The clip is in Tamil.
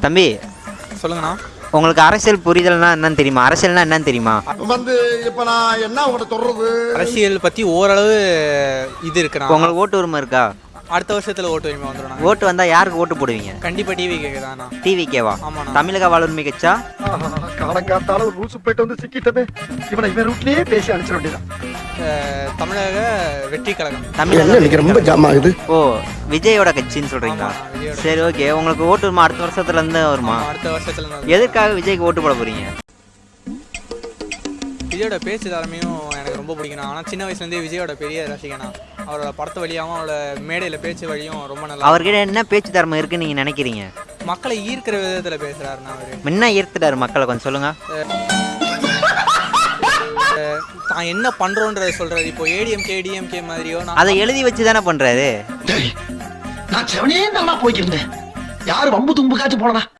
தம்பி சொல்லுங்கண்ணா. உங்களுக்கு அரசியல் புரிதல்னா என்னன்னு தெரியுமா? அரசியல்னா என்னன்னு தெரியுமா? இப்ப நான் என்ன உங்கள்கிட்ட சொல்றது? அரசியல் பற்றி ஓரளவு இது இருக்குண்ணா. உங்களுக்கு ஓட்டு உரிமை இருக்கா? அடுத்த வருஷத்தில் ஓட்டு உரிமை வந்துடும். ஓட்டு வந்தால் யாருக்கு ஓட்டு போடுவீங்க? கண்டிப்பாக டிவி கேட்குதாண்ணா. டிவிக்கேவா? ஆமாண்ணா. தமிழக வாழ்வுரிமை கட்சா? காலங்காத்தால ஒரு ரூசு போயிட்டு வந்து சிக்கிட்டமே. இவன் ரூட்லயே பேசி அனுப்பிச்சிட வேண்டியதான். தமிழக வெற்றி கழகம். தமிழக ரொம்ப ஜாம் ஆகுது. ஓ, விஜயோட கட்சின்னு சொல்றீங்களா? ஆமாண்ணா, விஜயோட. சரி, ஓகே. உங்களுக்கு ஓட்டு உரிமை அடுத்த வருஷத்துல இருந்து வருமா? அடுத்த வருஷத்தில் எதற்காக விஜய்க்கு ஓட்டு போட போறீங்க? விஜயோட பேச்சு திறமையும் எனக்கு ரொம்ப பிடிக்கணும். ஆனால் சின்ன வயசுலேருந்தே விஜயோட பெரிய ரசிகனா. அவரோட படத்து வழியாகவும் அவரோட மேடையில் பேச்சு வழியும் ரொம்ப நல்லா. அவர்கிட்ட என்ன பேச்சு திறமை இருக்குன்னு நீங்க நினைக்கிறீங்க? மக்களை ஈர்க்கிற விதத்தில் பேசுகிறாருண்ணா. அவர் முன்ன ஈர்த்துட்டாரு மக்களை, கொஞ்சம் சொல்லுங்க. தான் என்ன பண்ணுறோன்றதை சொல்கிறாரு. இப்போ ஏடிஎம்கே டிஎம்கே மாதிரியோ அதை எழுதி வச்சு தானே பண்றாரு. நான் செவனே நல்லா போய்க்கிருந்தேன். யாரு வம்பு தும்பு காய்ச்சி போனா